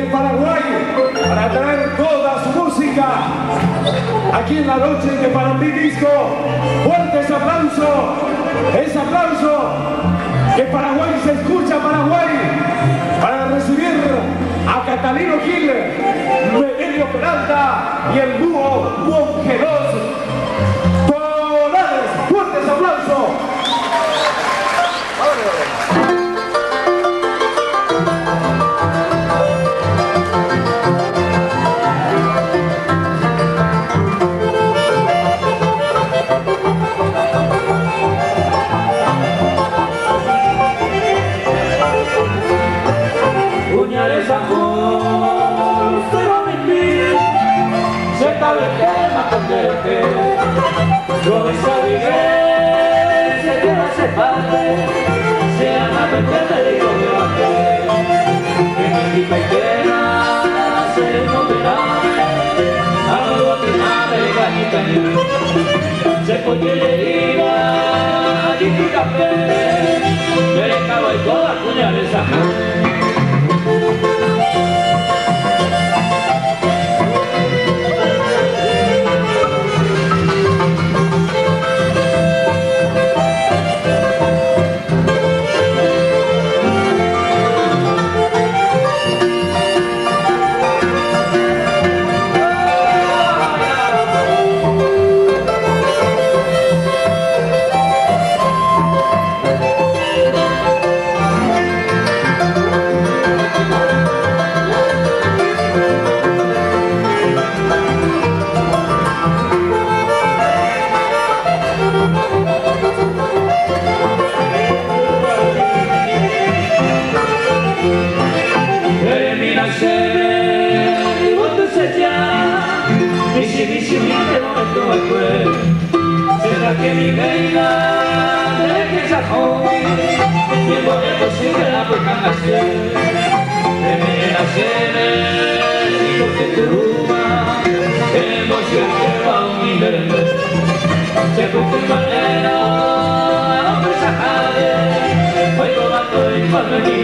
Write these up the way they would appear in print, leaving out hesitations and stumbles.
el Paraguay para traer toda su música aquí en la noche de Para Ti Disco. Fuertes aplausos, ese aplauso que Paraguay se escucha, Paraguay, para recibir a Catalino Gil, Medelio Peralta y el dúo Monjeros Tonales. Fuertes aplausos. Con esa iglesia que no se padre, se llama Pentemerio de la fe. En el pipa y tierra se encontrará, a lo que nada de gañita. Se pone herida, allí tu café, me cago y todas puñales a será que mi reina de que se joven tiempo de posible la puerta nacer de mi nacer y lo que te ruba emoción que va a unir se puso en manera a hombre sajade fue tomando el pan de mi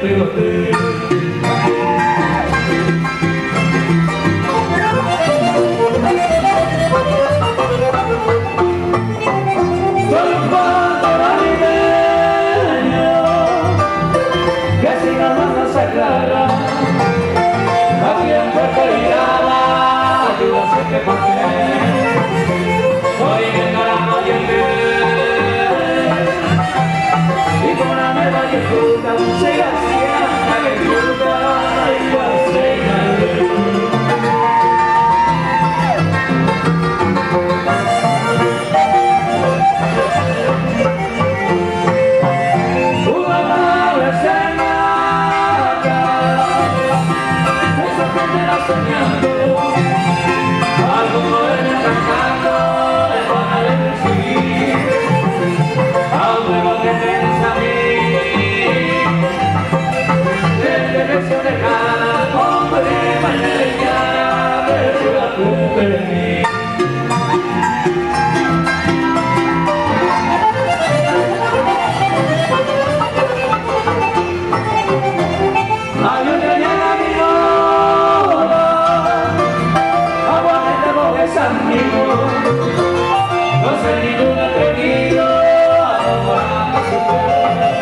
pegote. Soy un pantoralimeño que sin amar se aclara. Aquí en Puerto Llama, ayuda sé que por qué. Soy en el caramba y el y con la nueva y el fruta, se hacía la que fruta, igual se una madre se mata, esa gente la soñando, algo moderno cantando, el banal de recibir, algo que piensa a mí, desde que se dejara, hombre, mañana, pero la culpa es mía. No sé ningún atrevido para superar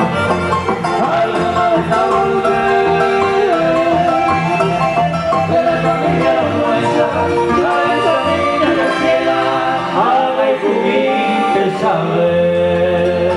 algo más a volver de la familia nuestra, a esa niña que ciega, alma y juguete saber.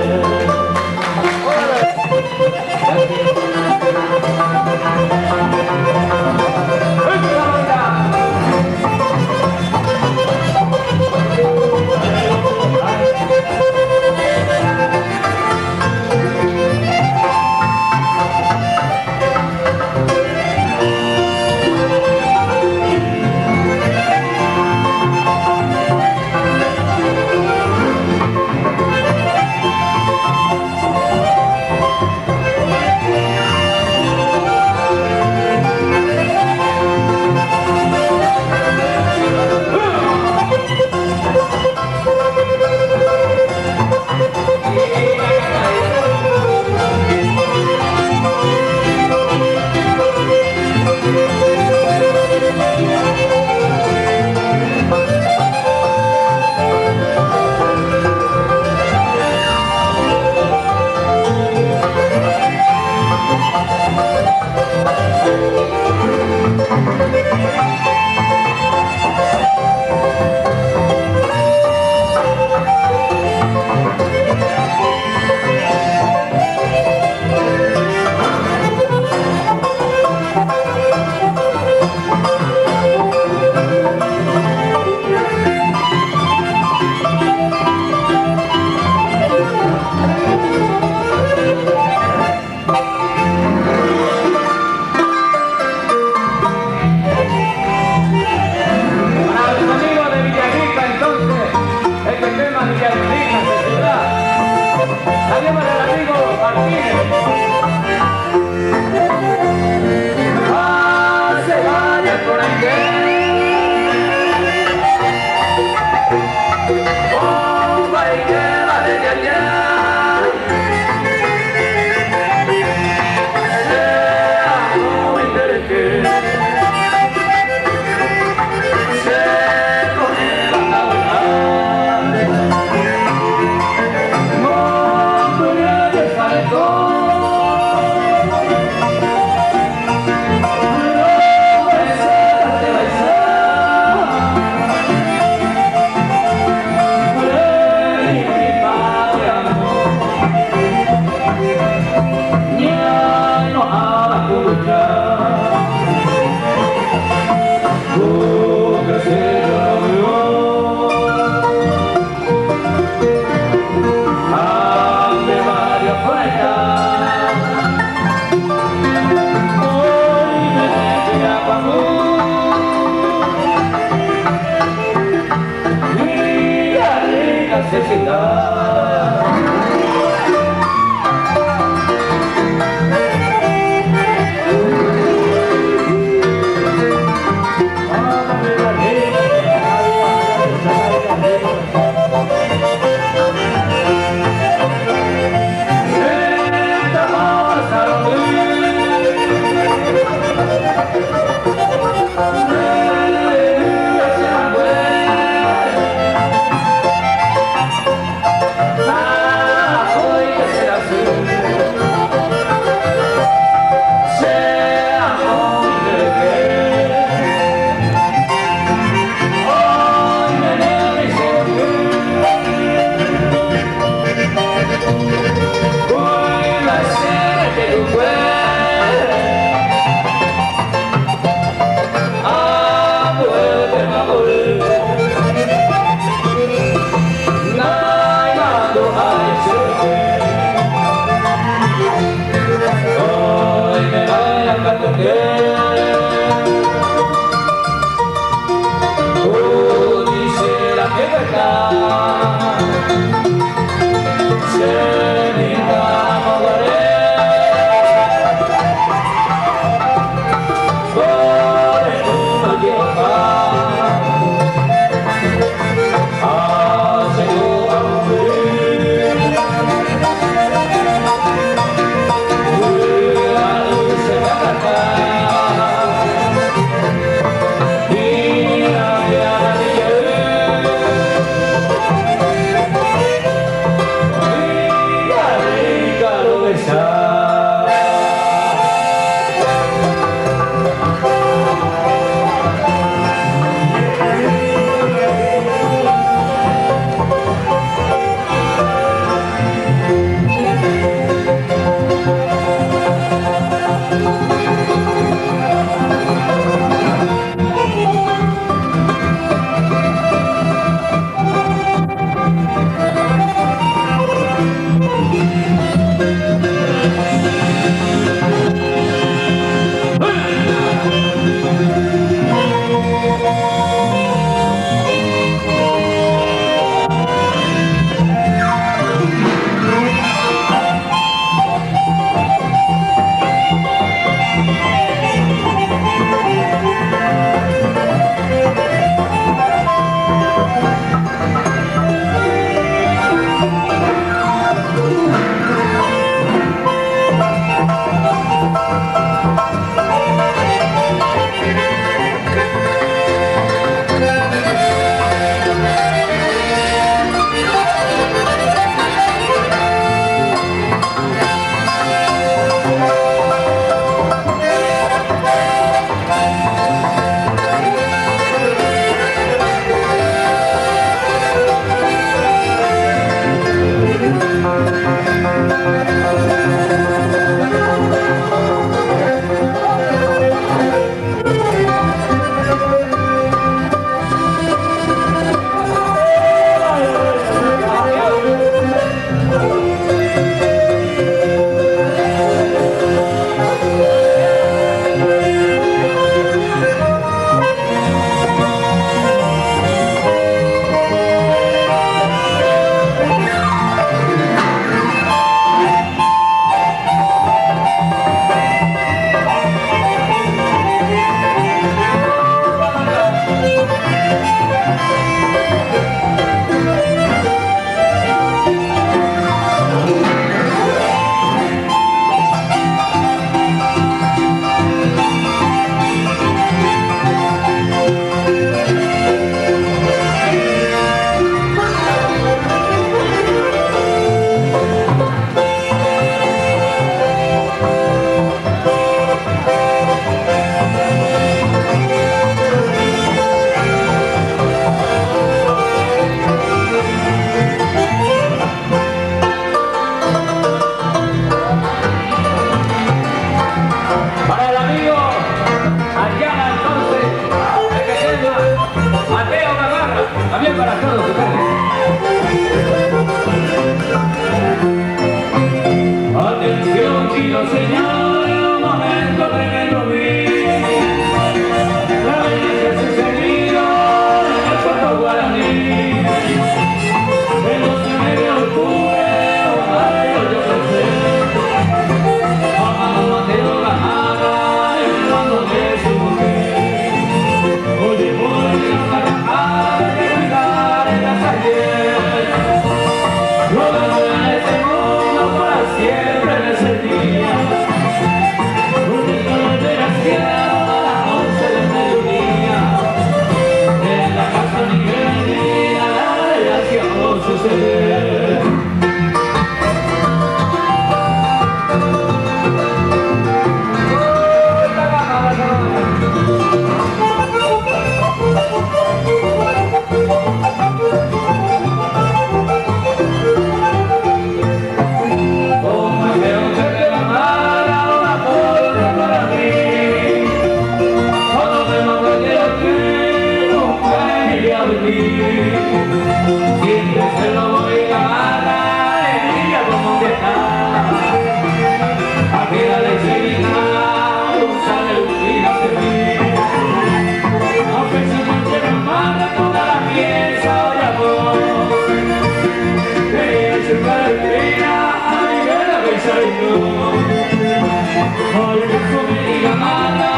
Oye, que eso me diga nada,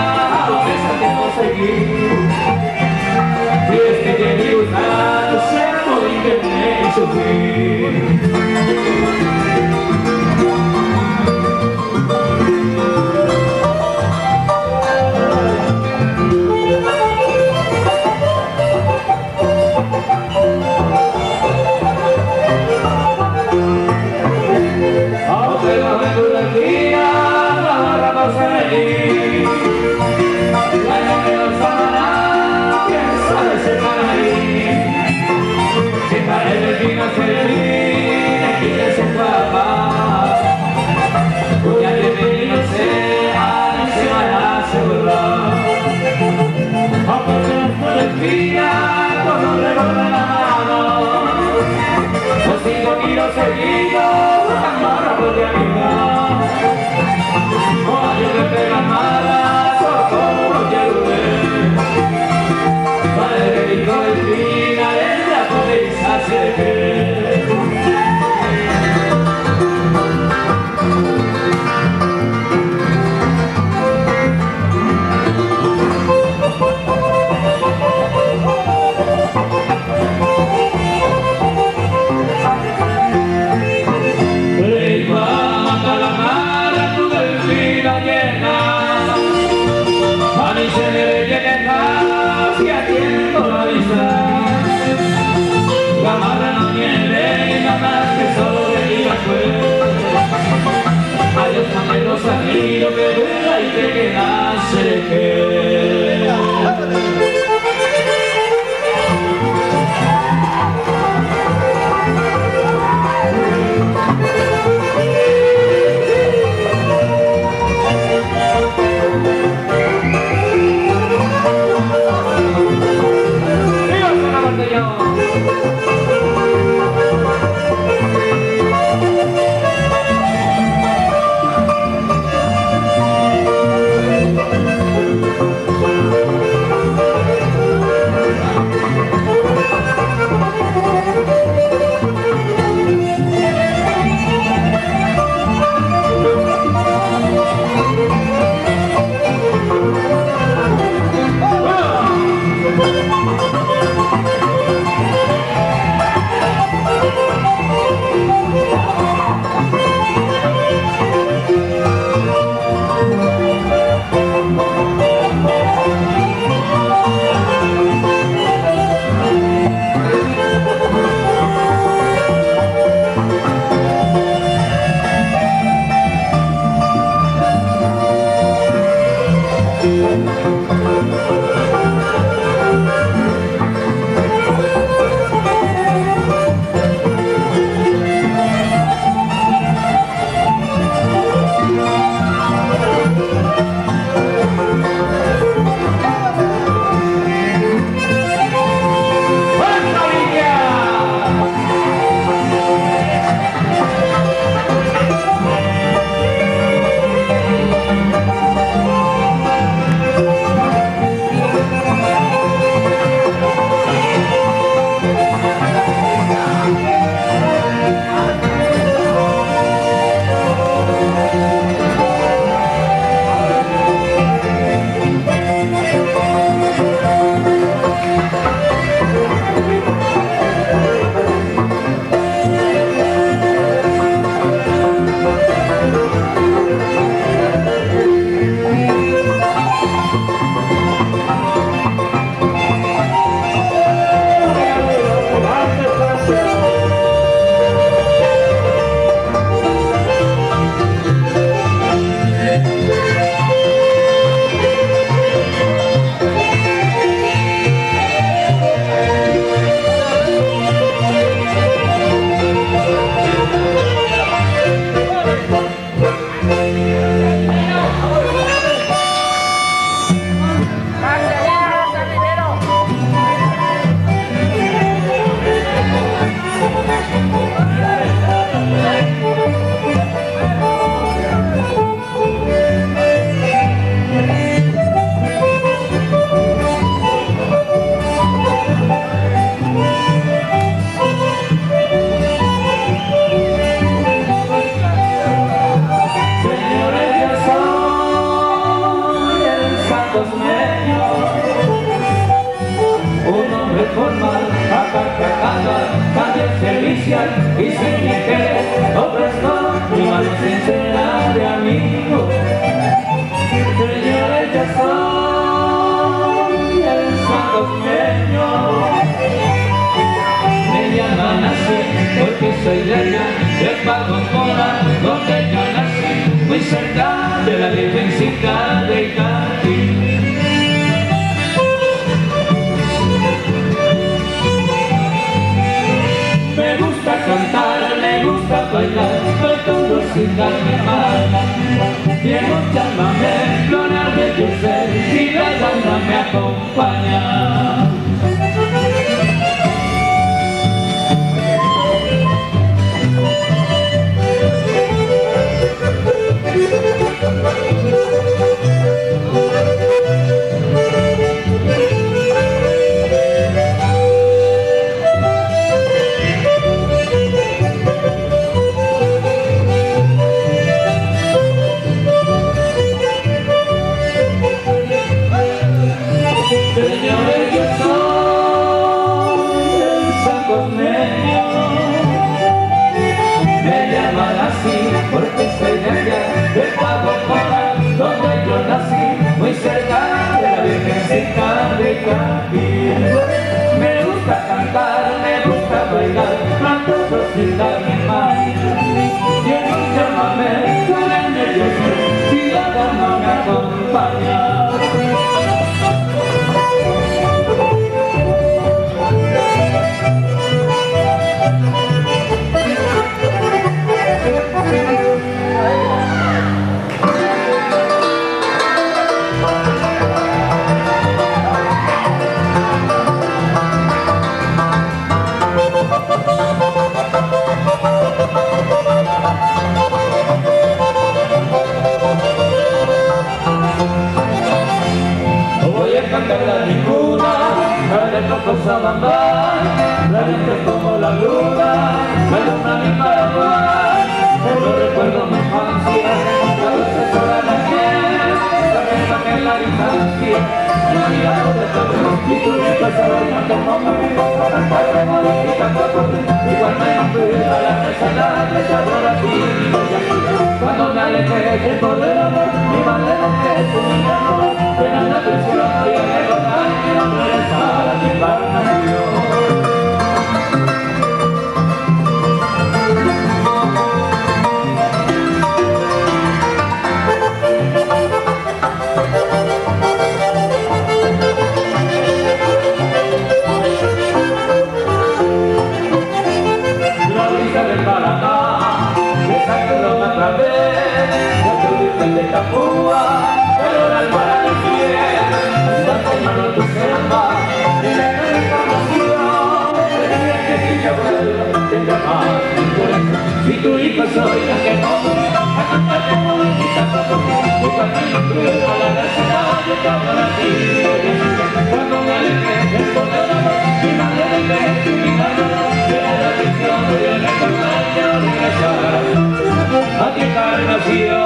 a la mesa que no seguí. Y es que te digo nada, sea por el que me sufrí. Lo que duela y que nace que inicial y sin interés ofrezco mi mano sincera de amigo. Señores, ya soy el santoñeño. Me llaman así porque soy de allá, de Pacocora, donde yo nací, muy cerca de la Virgencita de Itatí. Me gusta cantar, me gusta bailar, procuro sin darme mal. Quiero llamarme, florarme, yo sé, y la banda me acompaña. Señores, yo soy el sanconeño. Me llaman así porque soy de allá, de Pacocora, donde yo nací, muy cerca de la Virgencita de Itatí. Me gusta cantar, me gusta bailar, canto sin darme mal. Quiero llamarme, llamarme yo sé, si la dama me acompaña. Voy a cantar la ninguna, la de Coco Sabambay, la gente como la luna, la luna mi Paraguay. Pero recuerdo mi infancia, la dulce sola la miel, la mesa en la distancia, la mirada de todo, y tú me pasas bailando como mi boca, cantar como la chica Coco, igual me enfría la ensalada, y te adoro a ti, cuando me alejé del poder amor, mi madre no quiere tu amor, llena la prisión, y el ego tan que no regresar a mi encarnación. La brisa del Paraná, me sacudo otra vez, ya tu virgen de Capúa, pero la almohada de piel, la mano tu selva, y la transformación, el día que ella vuelva, te llama mi corazón. Si tu hijo soy la que no murió, a cantar como la chica Coco, y cuando yo tuve a la gracia, yo estaba a ti. Cuando me alejé del poder amor, mi madre me dejó mi mano, era la prisión, yo le acompañé a regresar a tu encarnación.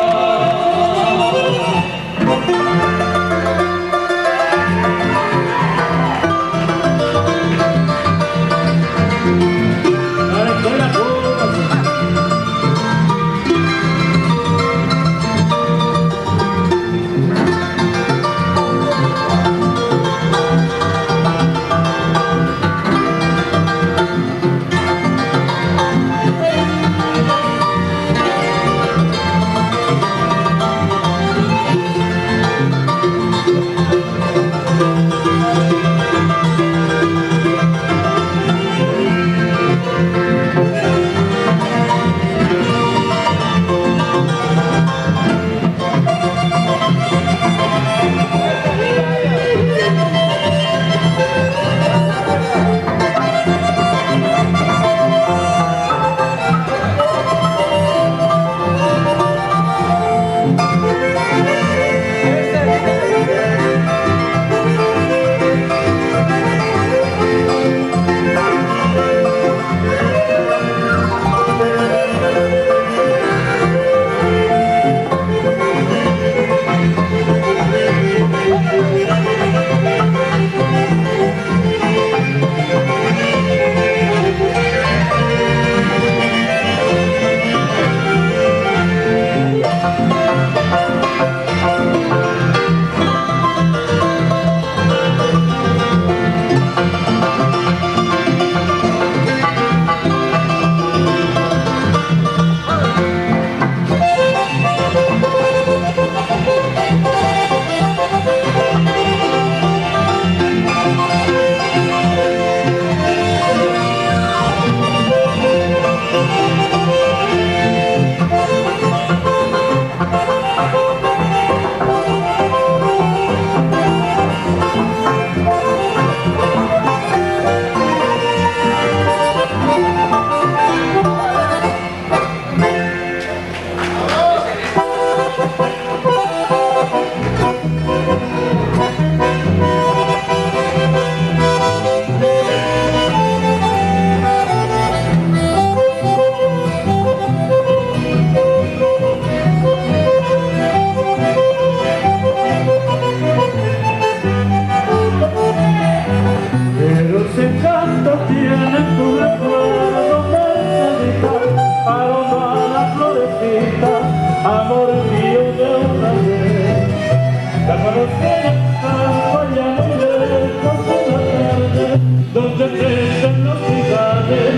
La conocí en el campo allá muy lejos de la tarde, donde crecen los cigarros,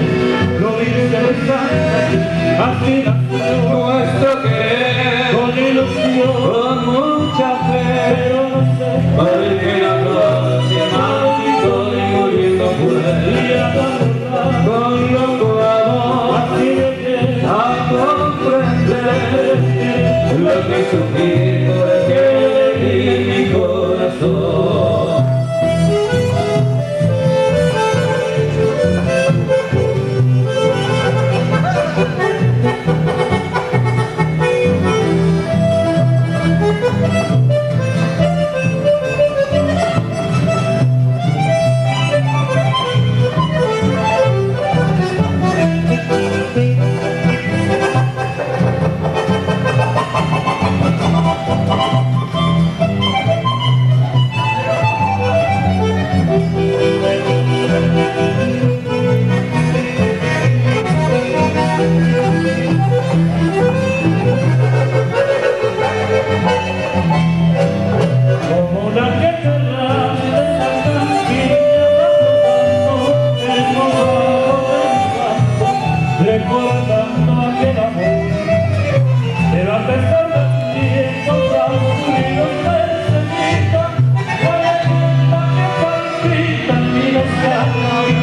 lo vive de bastante, así nació nuestro querer, con ilusión, con mucha fe, pero no sé, porque la próxima estoy muriendo pues, y a valorar, con loco amor, así llegué a comprender lo que sufrí porque di mi corazón. como una que te nace de la canquilla bajo el mojado del campo, recordando aquel amor. Pero a pesar de ti encontramos unidos enseguida, alegría que palpita mi desgarra y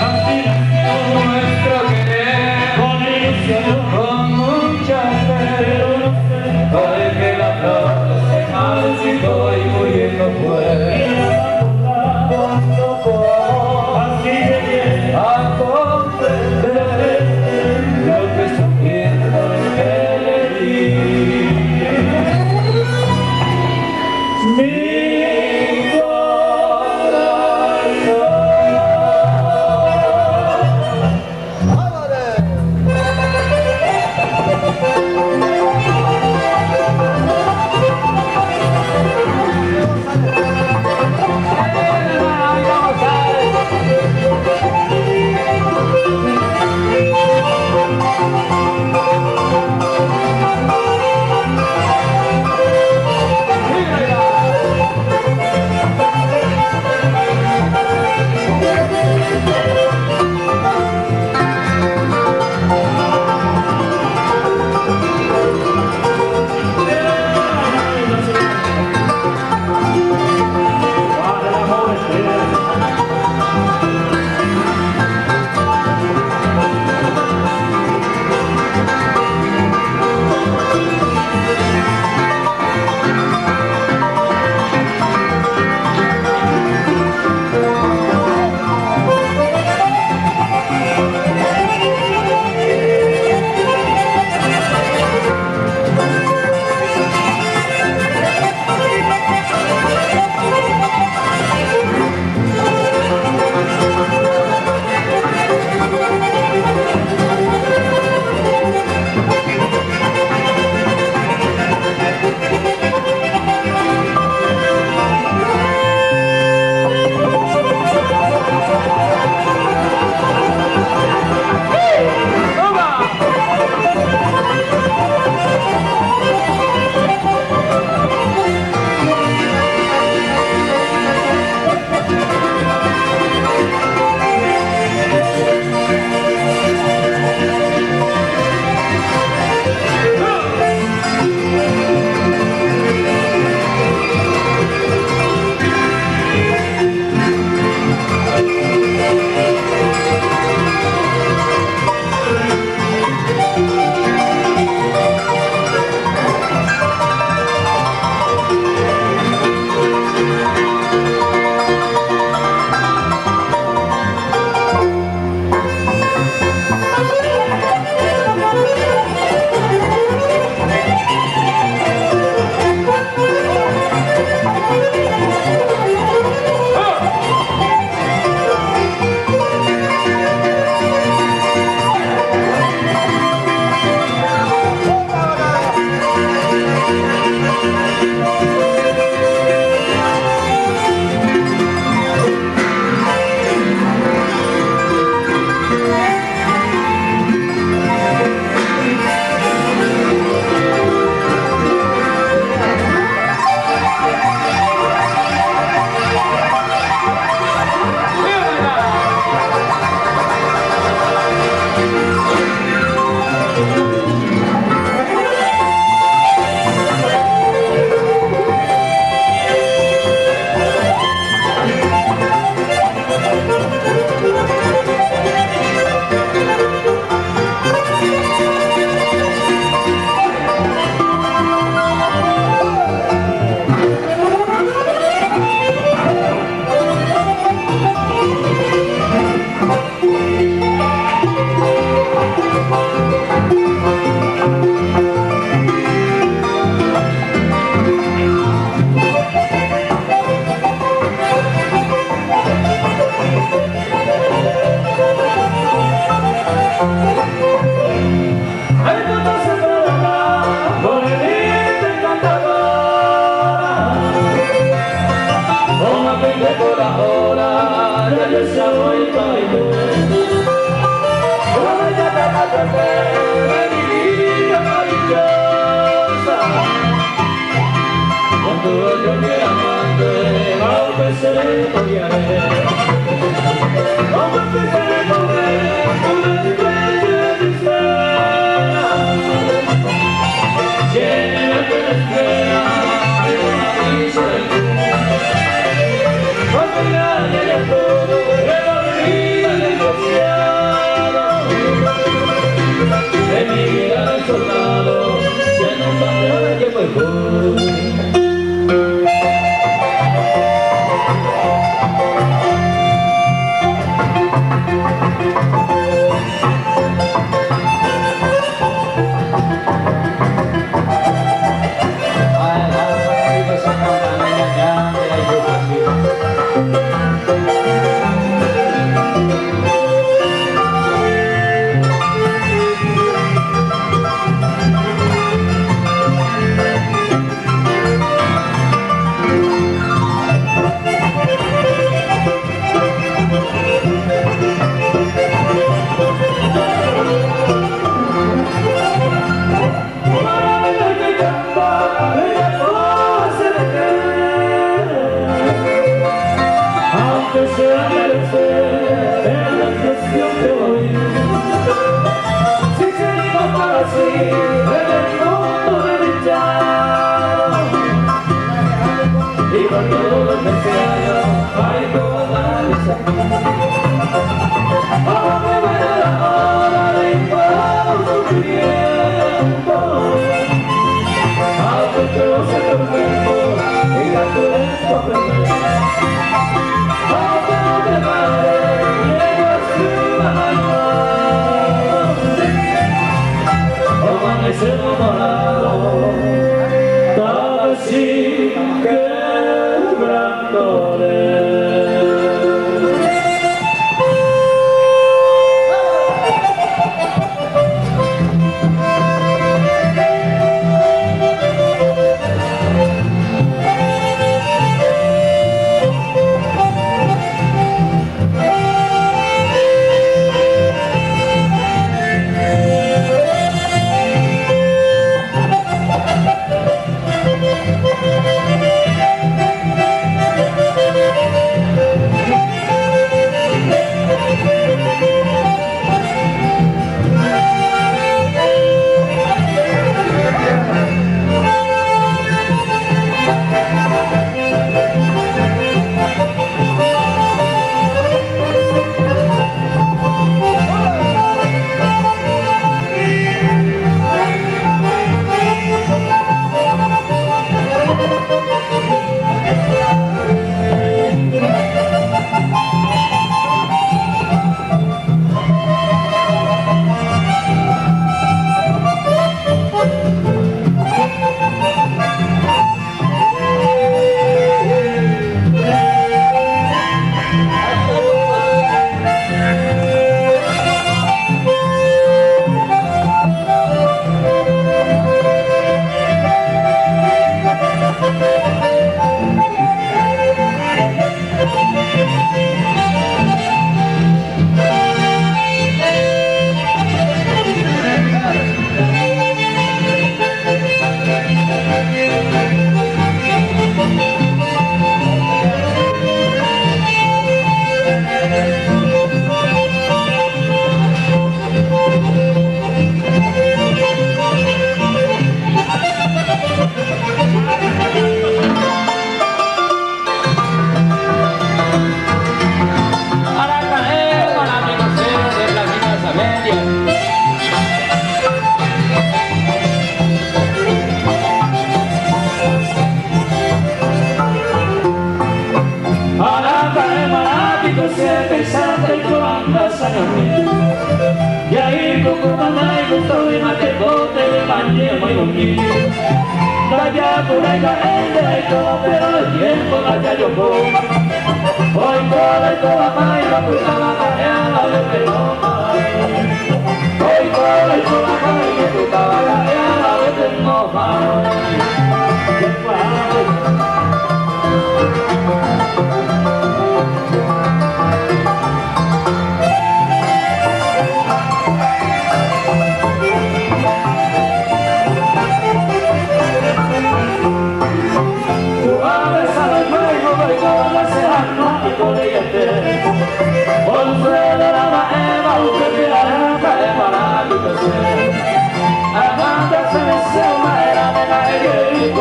así nació Nuestro querer, con ilusión, con mucha fe, pero no sé, porque la próxima estoy muriendo pues, y a valorar, con loco amor, así llegué a comprender lo que sufrí porque le di mi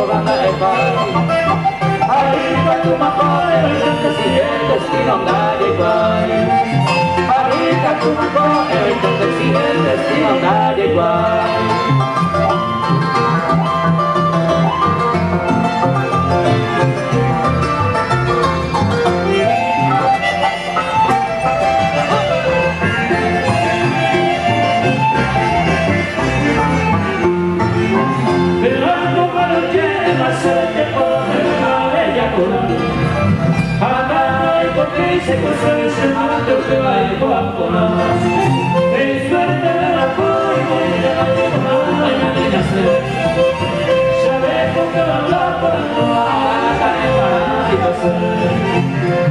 banda e vai. Arriva tu ma poi il canto si rende sti non dai guai. Arriva tu ma poi il canto si rende sti non dai guai. Se construye ese mundo que va a ir guapo más. Es suerte de la forma y de la forma y me deja ser. Sabemos que la plata no va a caer para y coser.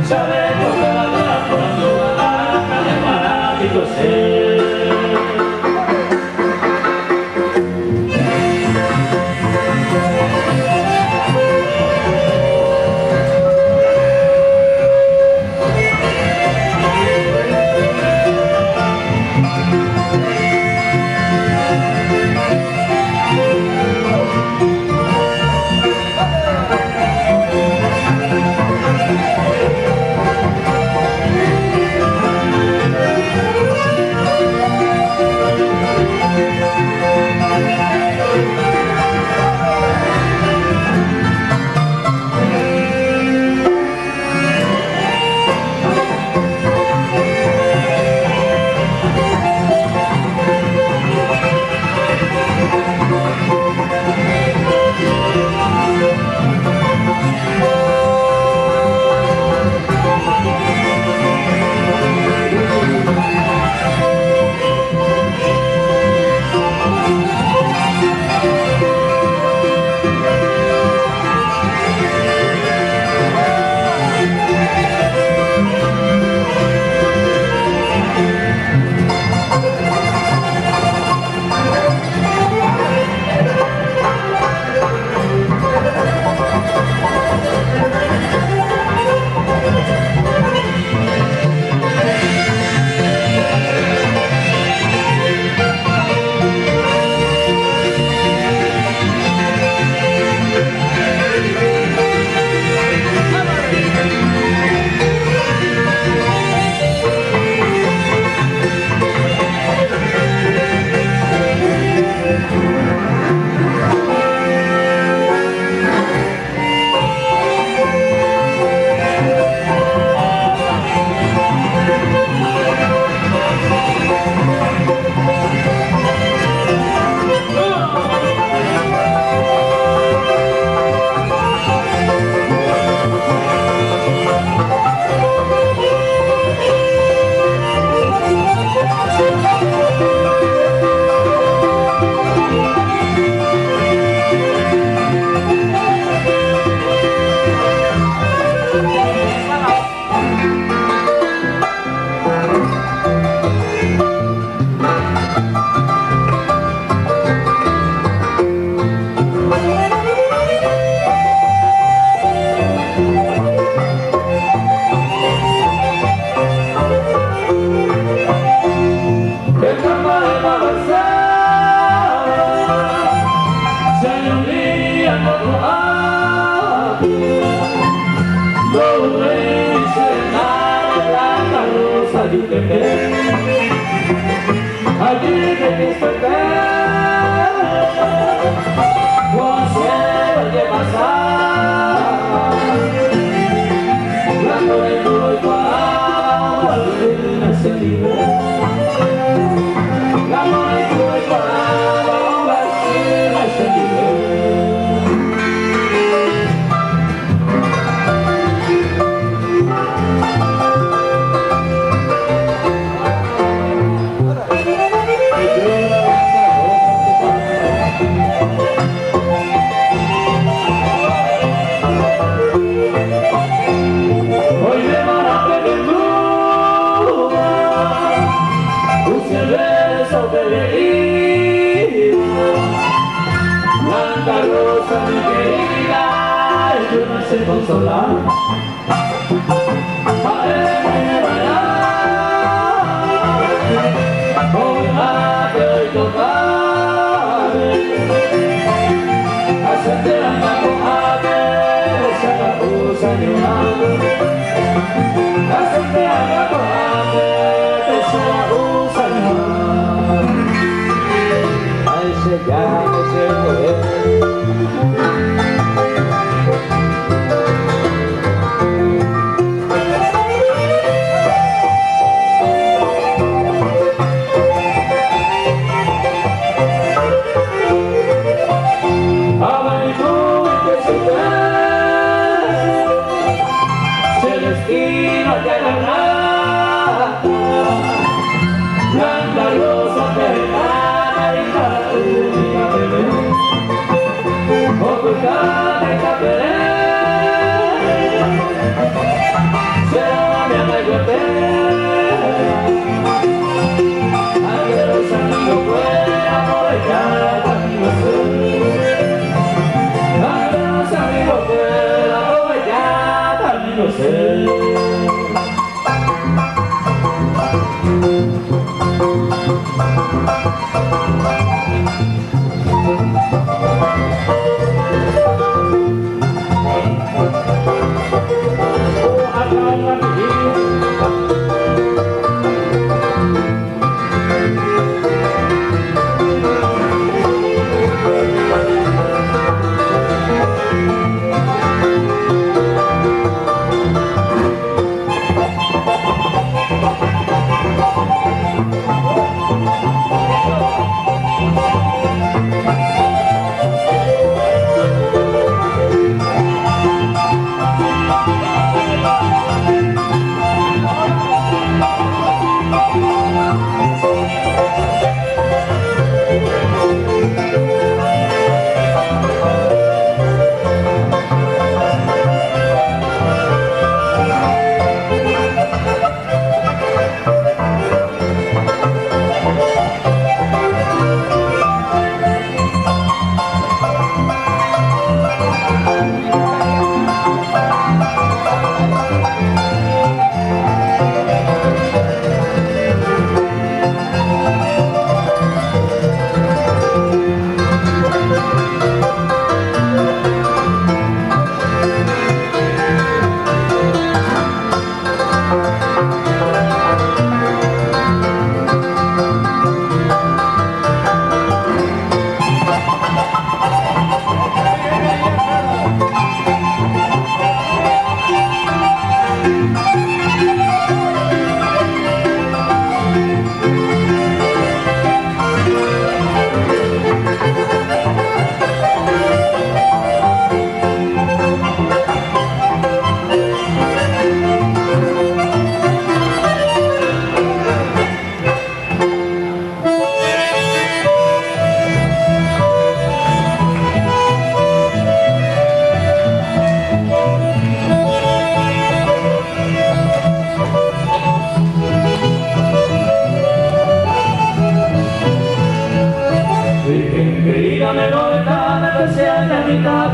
Sabemos que la plata no va a caer para y coser. Hacerte la llorar. Hacerte acordarte que sea un salmón. A ese ya no se puede. Blanca rosa perlada y católica bebé, ocultada en capelé, será mi amargote. Aunque los amigos puedan aprovechar camino sur, aunque los amigos puedan aprovechar camino sur.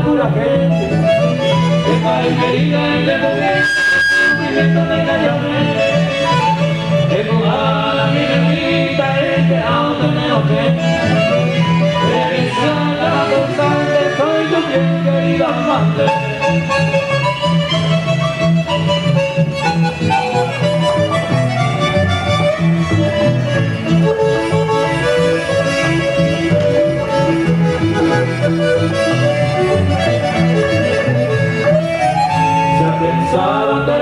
Pura gente, que cae querida en el momento, sufrimiento me cayó que con ala mi bendita es que aunque me enoje, regresando a la constante, soy tu bien querida amante. Pensaba que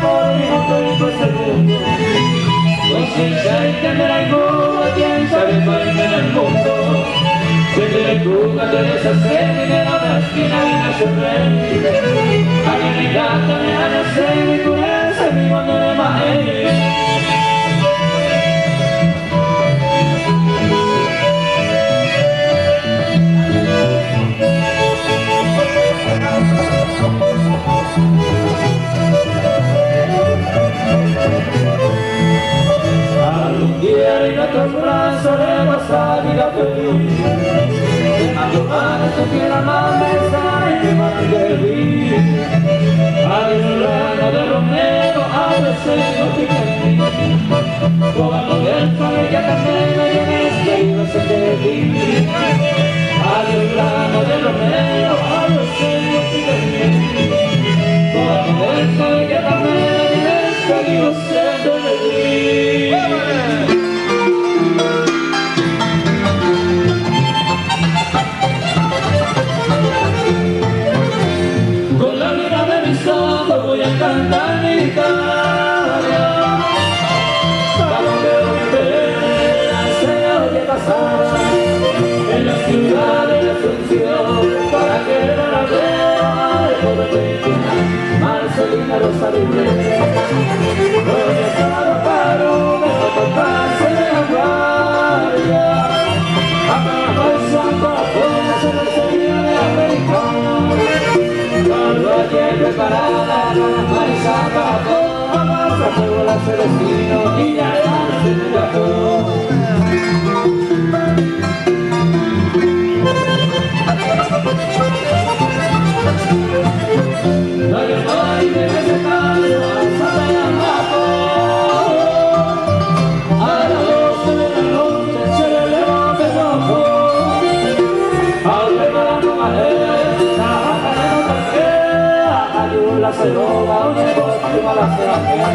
por minuto y por segundo, conciencia y tener algo, quién sabe cuál en el mundo. Se te cuca de deshacer dinero de la esquina y me sorprende. A mí me encanta, me hace mi pureza y mi cuando me bajé. Algún día en nuestros brazos haremos esa vida feliz. A tu mano tu quiera más besar y que más te vi. Adiós rano de romero, a veces no te mentí. Toda poderza ella también me vienes que iba a ser de ti. Adiós rano de romero, a veces no te mentí. Rosario, donde estaba paro de no tocarse de la guardia, abajo el santo se lo seguía de América, cuando ayer preparada la zapato, avanza fuego la Celestino y ya se me bajó. No hay de ese caso, alzada y abajo. A las 12 de la noche se le levanta el ojo. Al preparando madera, la vaca de no tanquea, ayuda la ceroba, un negocio a la cerajea.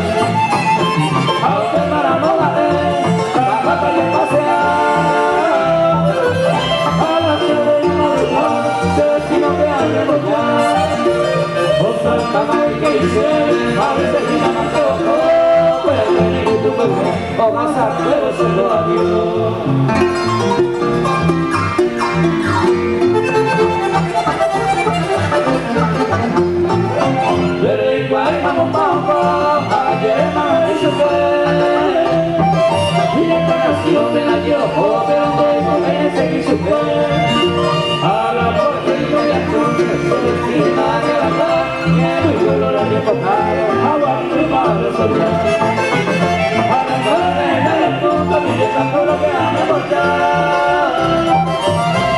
Al preparando madera, la vaca le pasea. A las 3 de la madrugada, se destina que hay que botear. Cama y que dice, a veces me llaman todo, puedes venir tu bebé, o vas a luego solo adiós. Pero igual vamos ayer me hizo fue, y la encarnación me la llevó, pero tengo que seguir su fe. A la puerta y voy a encontrar, se destina que la paz. Yo lo había tocado, agua y madre sola. A la madre en el mundo, mi vieja por lo que han de cortar.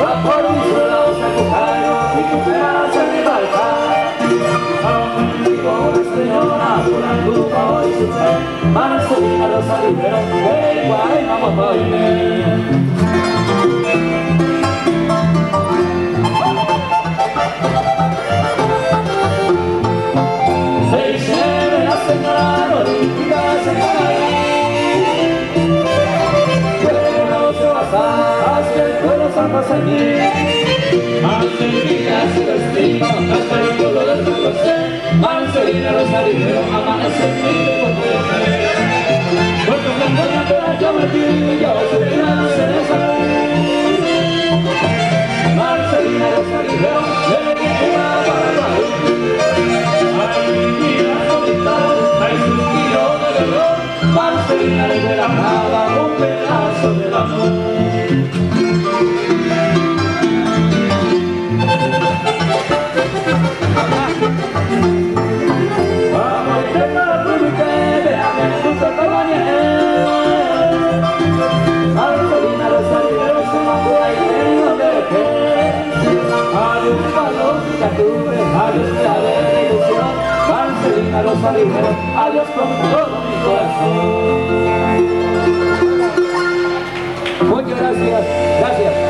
Va por un suelo, se acompañó, y tu casa me marca. Ahora me digo una señora, por la culpa hoy su fe. Marcelina Rosario, que igual vamos a bailar. Marcelina su destino, hasta el pueblo del José. Marcelina Rosario, amanece mi mujer. Porque cuando la pena yo me pillo, su vida se desaparece. Marcelina Rosario, le queda para Madrid. Ay, mi vida solita, hay su tiro de dolor. Marcelina le regalaba un pedazo del amor. Adiós con todo mi corazón. Muchas gracias, gracias.